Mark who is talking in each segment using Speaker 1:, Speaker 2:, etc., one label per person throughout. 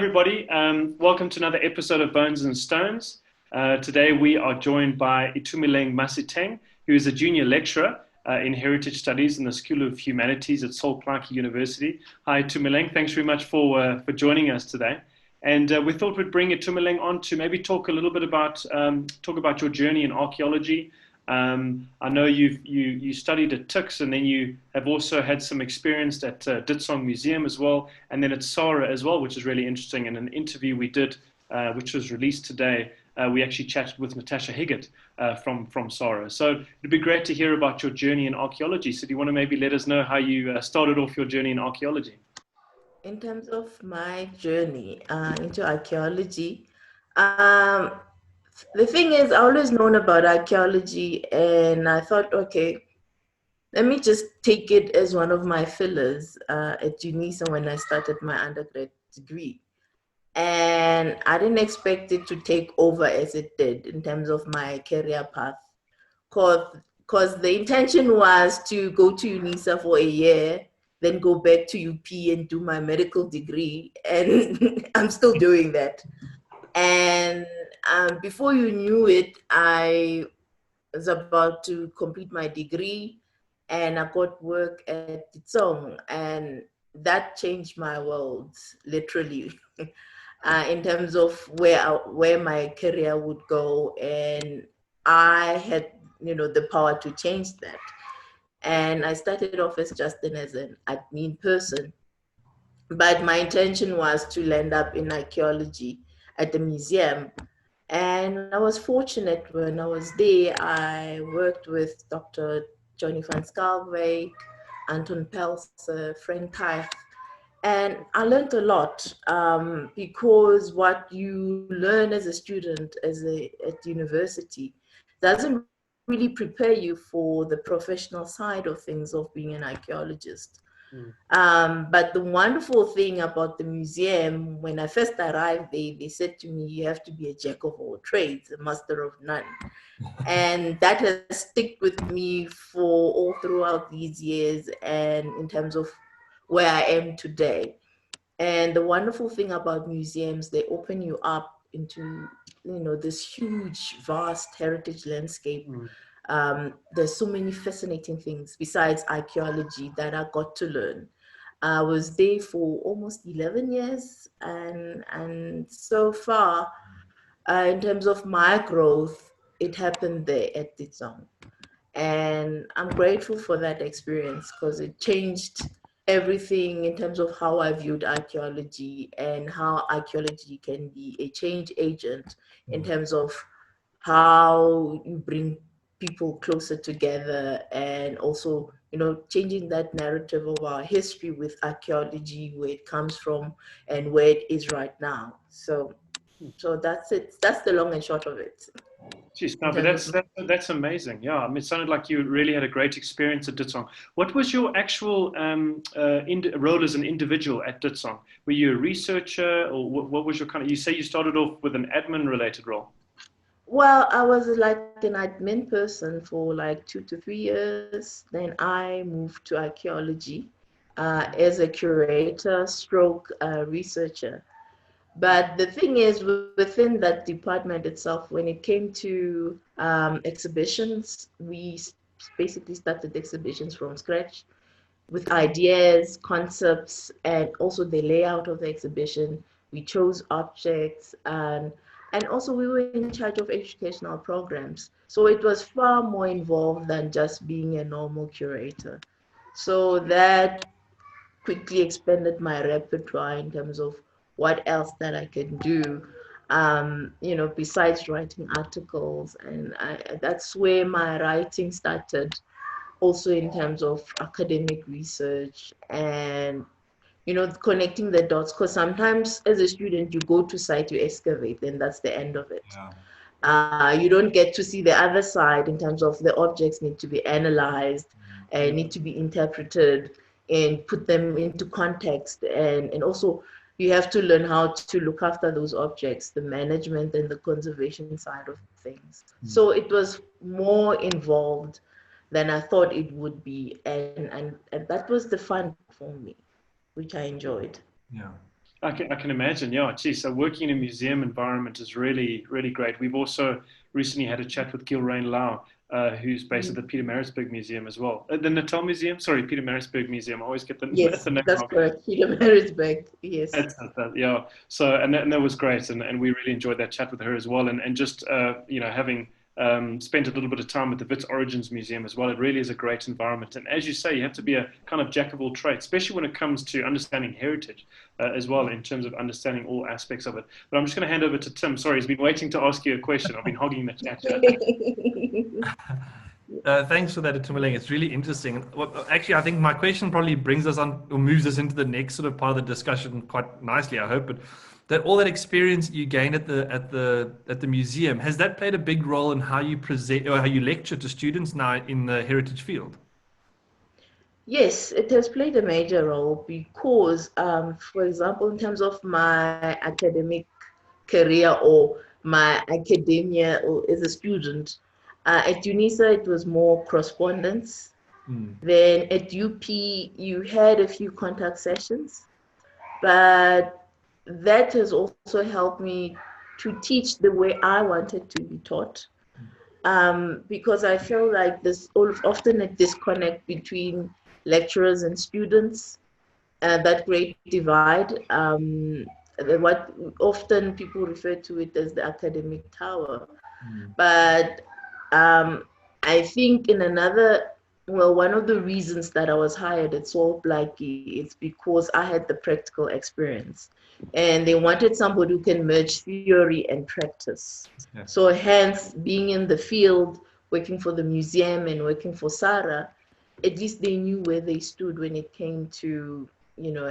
Speaker 1: everybody. Welcome to another episode of Bones and Stones. Today we are joined by Itumeleng Masiteng, who is a junior lecturer in Heritage Studies in the School of Humanities at Sol Plaatje University. Hi, Itumeleng. Thanks very much for joining us today. And we thought we'd bring Itumeleng on to maybe talk a little bit about your journey in archaeology. I know you studied at Tuks, and then you have also had some experience at Ditsong Museum as well, and then at SARA as well, which is really interesting. In an interview we did, which was released today, we actually chatted with Natasha Higgett from SARA. So it'd be great to hear about your journey in archaeology. So do you want to maybe let us know how you started off your journey in archaeology?
Speaker 2: In terms of my journey into archaeology, the thing is, I always known about archaeology, and I thought, okay, let me just take it as one of my fillers at Unisa when I started my undergrad degree. And I didn't expect it to take over as it did in terms of my career path, because the intention was to go to Unisa for a year, then go back to UP and do my medical degree, and I'm still doing that. And before you knew it, I was about to complete my degree, and I got work at Ditsong, and that changed my world, literally, in terms of where my career would go, and I had, the power to change that. And I started off as as an admin person, but my intention was to land up in archaeology at the museum. And I was fortunate when I was there. I worked with Dr. Johnny van Schalkwyk, Anton Pelser, Frank Kaif, and I learned a lot because what you learn as a student at university doesn't really prepare you for the professional side of things of being an archaeologist. But the wonderful thing about the museum, when I first arrived, they said to me, you have to be a jack of all trades, a master of none. And that has stuck with me for all throughout these years, and in terms of where I am today. And the wonderful thing about museums, they open you up into, this huge, vast heritage landscape. There's so many fascinating things besides archaeology that I got to learn. I was there for almost 11 years, and so far, in terms of my growth, it happened there at Ditsong. And I'm grateful for that experience because it changed everything in terms of how I viewed archaeology and how archaeology can be a change agent in terms of how you bring people closer together, and also, changing that narrative of our history with archaeology, where it comes from and where it is right now. So that's it. That's the long and short of it.
Speaker 1: Jeez, no, but that's amazing. Yeah, I mean, it sounded like you really had a great experience at Ditsong. What was your actual role as an individual at Ditsong? Were you a researcher, or what was your kind of? You say you started off with an admin-related role.
Speaker 2: Well, I was like an admin person for like 2 to 3 years. Then I moved to archaeology as a curator stroke researcher. But the thing is, within that department itself, when it came to exhibitions, we basically started exhibitions from scratch with ideas, concepts, and also the layout of the exhibition. We chose objects, and also we were in charge of educational programs. So it was far more involved than just being a normal curator. So that quickly expanded my repertoire in terms of what else that I can do, besides writing articles. And that's where my writing started, also in terms of academic research and, connecting the dots. Because sometimes as a student, you go to site, you excavate, and that's the end of it. You don't get to see the other side in terms of the objects need to be analyzed and need to be interpreted and put them into context. And also, you have to learn how to look after those objects, the management and the conservation side of things. So it was more involved than I thought it would be. And that was the fun for me, which I enjoyed.
Speaker 3: Yeah.
Speaker 1: I can imagine. Yeah, geez. So working in a museum environment is really, really great. We've also recently had a chat with Gilrain Lau, who's based at the Peter Marisburg Museum as well. The Natal Museum, sorry, Peter Marisburg Museum. I always get the,
Speaker 2: Yes,
Speaker 1: the name
Speaker 2: that's
Speaker 1: wrong.
Speaker 2: correct. Peter Marisburg. Yes.
Speaker 1: Yeah. So, and that was great. And we really enjoyed that chat with her as well. And just, having spent a little bit of time at the Wits Origins Museum as well, it really is a great environment. And as you say, you have to be a kind of jack of all trades, especially when it comes to understanding heritage as well, in terms of understanding all aspects of it. But I'm just going to hand over to Tim. Sorry, he's been waiting to ask you a question. I've been hogging the chat here.
Speaker 3: Thanks for that, Itumeleng. It's really interesting. Well, actually, I think my question probably brings us on or moves us into the next sort of part of the discussion quite nicely, I hope. But that all that experience you gained at the museum, has that played a big role in how you present or how you lecture to students now in the heritage field?
Speaker 2: Yes, it has played a major role because, for example, in terms of my academic career or my academia or as a student, at UNISA it was more correspondence. Then at UP you had a few contact sessions, but that has also helped me to teach the way I wanted to be taught. Because I feel like there's often a disconnect between lecturers and students, that great divide. What often people refer to it as the academic tower. But I think one of the reasons that I was hired at Sol Plaatje is because I had the practical experience. And they wanted somebody who can merge theory and practice. Yeah. So hence, being in the field, working for the museum and working for SARA, at least they knew where they stood when it came to,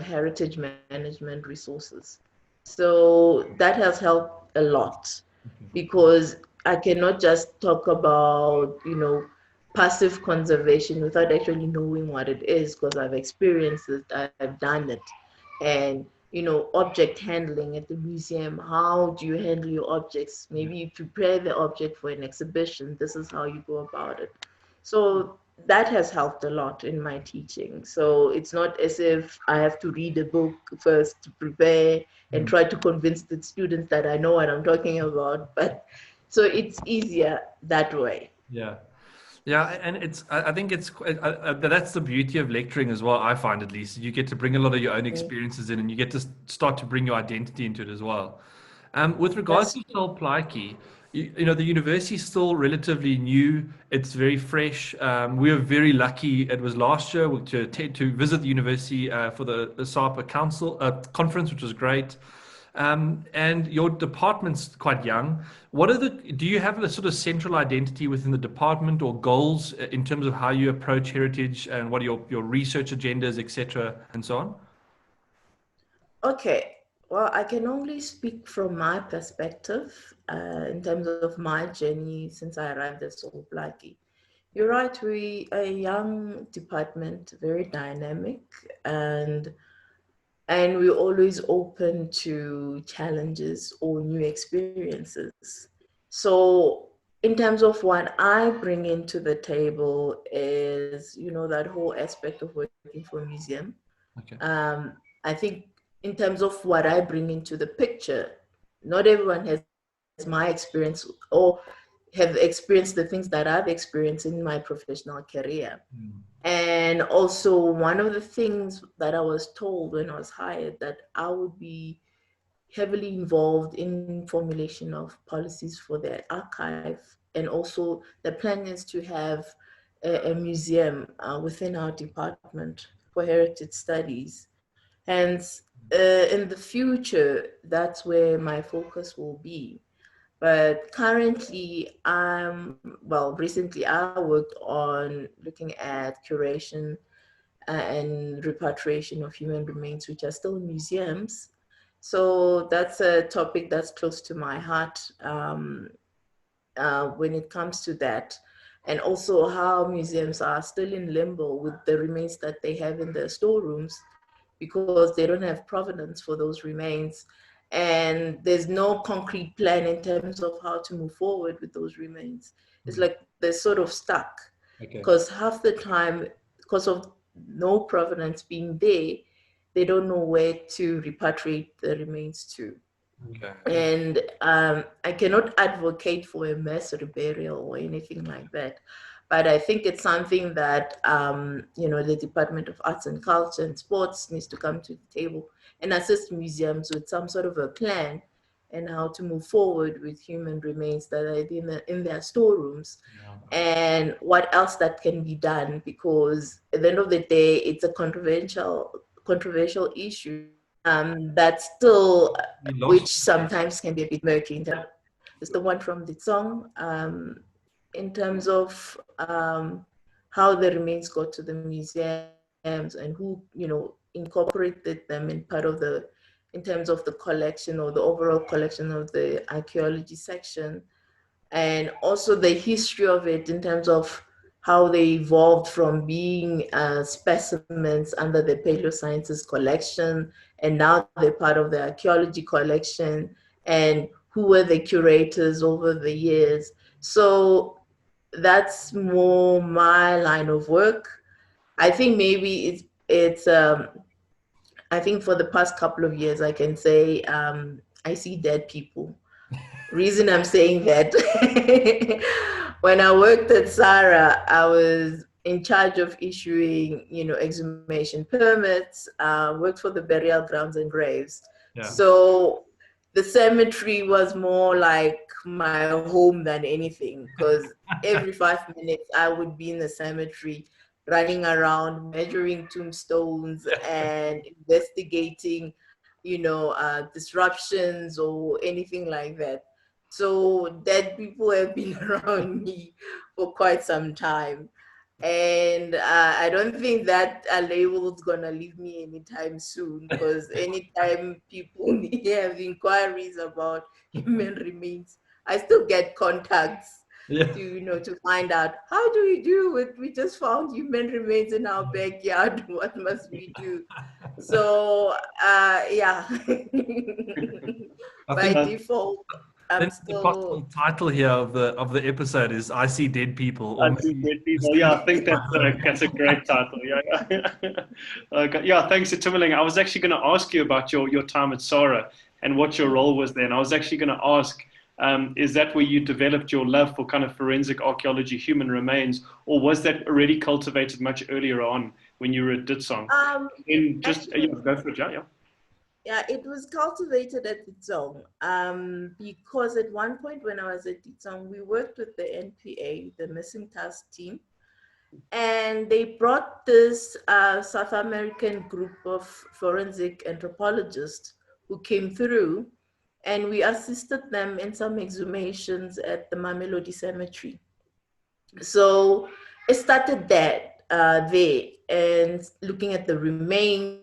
Speaker 2: heritage management resources. So that has helped a lot, because I cannot just talk about, passive conservation without actually knowing what it is, because I've experienced it, I've done it. And object handling at the museum. How do you handle your objects? Maybe you prepare the object for an exhibition. This is how you go about it. So that has helped a lot in my teaching. So it's not as if I have to read a book first to prepare and try to convince the students that I know what I'm talking about. But so it's easier that way.
Speaker 3: Yeah. Yeah, and I think that's the beauty of lecturing as well, I find at least. You get to bring a lot of your own experiences in, and you get to start to bring your identity into it as well. With regards to Sol Plaatje, the university is still relatively new. It's very fresh. We were very lucky. It was last year to visit the university for the SAPA Council conference, which was great. And your department's quite young. Do you have a sort of central identity within the department or goals in terms of how you approach heritage and what are your research agendas, etc., and so on?
Speaker 2: Okay, well, I can only speak from my perspective in terms of my journey since I arrived at Sol Plaatje. You're right, we are a young department, very dynamic, and we're always open to challenges or new experiences. So in terms of what I bring into the table is, that whole aspect of working for a museum. Okay. I think in terms of what I bring into the picture, not everyone has my experience or have experienced the things that I've experienced in my professional career. And also one of the things that I was told when I was hired, that I would be heavily involved in formulation of policies for the archive. And also the plan is to have a museum within our department for heritage studies. Hence, in the future, that's where my focus will be. But currently, recently I worked on looking at curation and repatriation of human remains, which are still in museums. So that's a topic that's close to my heart when it comes to that. And also how museums are still in limbo with the remains that they have in their storerooms, because they don't have provenance for those remains. And there's no concrete plan in terms of how to move forward with those remains. It's like they're sort of stuck, because half the time, because of no provenance being there, they don't know where to repatriate the remains to.
Speaker 3: Okay.
Speaker 2: And I cannot advocate for a mass burial or anything like that. But I think it's something that, the Department of Arts and Culture and Sports needs to come to the table and assist museums with some sort of a plan and how to move forward with human remains that are in their storerooms, and what else that can be done, because at the end of the day, it's a controversial issue that still, which sometimes can be a bit murky. It's the one from the song, in terms of how the remains got to the museums and who, incorporated them in terms of the collection or the overall collection of the archaeology section, and also the history of it in terms of how they evolved from being specimens under the Paleosciences collection, and now they're part of the archaeology collection, and who were the curators over the years. So that's more my line of work. I think maybe it's I think for the past couple of years, I can say I see dead people. Reason I'm saying that, when I worked at Sarah, I was in charge of issuing, exhumation permits, worked for the burial grounds and graves.
Speaker 3: Yeah.
Speaker 2: So the cemetery was more like my home than anything, because every 5 minutes I would be in the cemetery running around, measuring tombstones and investigating, disruptions or anything like that. So dead people have been around me for quite some time. And I don't think that label is going to leave me anytime soon, because anytime people have inquiries about human remains, I still get contacts to find out, how do we do it? We just found human remains in our backyard. What must we do? So, yeah. By default, I'm still...
Speaker 3: The possible title here of the episode is "I See Dead People."
Speaker 1: I See Dead People. Yeah, I think that's a great title. Yeah. Yeah. Thanks, Itumeleng. I was actually going to ask you about your time at Sarah and what your role was there. And I was actually going to ask, is that where you developed your love for kind of forensic archaeology, human remains, or was that already cultivated much earlier on when you were at Ditsong? Go for it, yeah.
Speaker 2: Yeah, it was cultivated at Ditsong, because at one point when I was at Ditsong, we worked with the NPA, the Missing Task Team, and they brought this South American group of forensic anthropologists who came through, and we assisted them in some exhumations at the Mamelodi Cemetery. So it started there, and looking at the remains,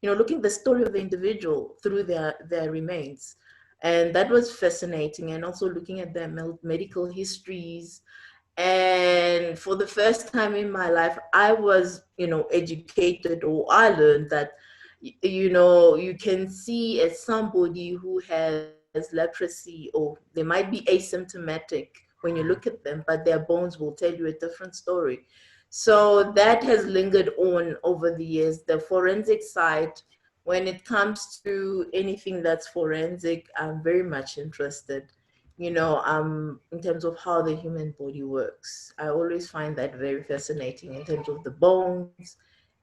Speaker 2: looking at the story of the individual through their remains. And that was fascinating. And also looking at their medical histories. And for the first time in my life, I was, educated, or I learned that, you can see as somebody who has leprosy, or they might be asymptomatic when you look at them, but their bones will tell you a different story. So that has lingered on over the years. The forensic side, when it comes to anything that's forensic, I'm very much interested, in terms of how the human body works. I always find that very fascinating in terms of the bones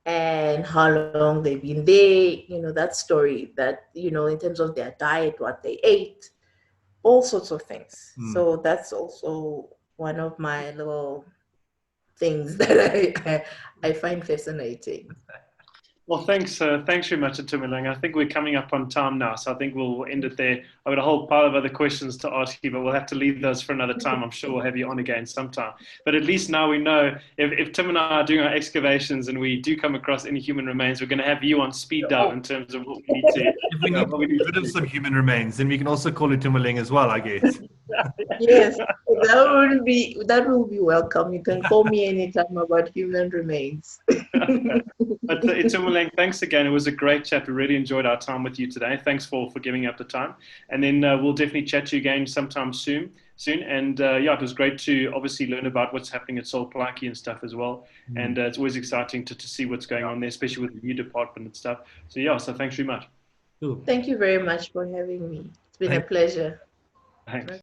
Speaker 2: and how long they've been there, that story, that, in terms of their diet, what they ate, all sorts of things. So that's also one of my little things that I find fascinating.
Speaker 1: Well, thanks very much, Itumeleng. I think we're coming up on time now, so I think we'll end it there. I've got a whole pile of other questions to ask you, but we'll have to leave those for another time. I'm sure we'll have you on again sometime. But at least now we know if Tim and I are doing our excavations and we do come across any human remains, we're going to have you on speed dial in terms of what we need to.
Speaker 3: If we need to get rid of some human remains, then we can also call Itumeleng as well, I guess.
Speaker 2: Yes, that will be welcome. You can call me anytime about human remains.
Speaker 1: But Itumeleng, thanks again. It was a great chat. We really enjoyed our time with you today. Thanks for giving up the time. And then we'll definitely chat to you again sometime soon. soon. And yeah, it was great to obviously learn about what's happening at Sol Plaatje and stuff as well. And it's always exciting to see what's going on there, especially with the new department and stuff. So yeah, so thanks very much.
Speaker 3: Cool.
Speaker 2: Thank you very much for having me. It's been a pleasure.
Speaker 1: Thanks.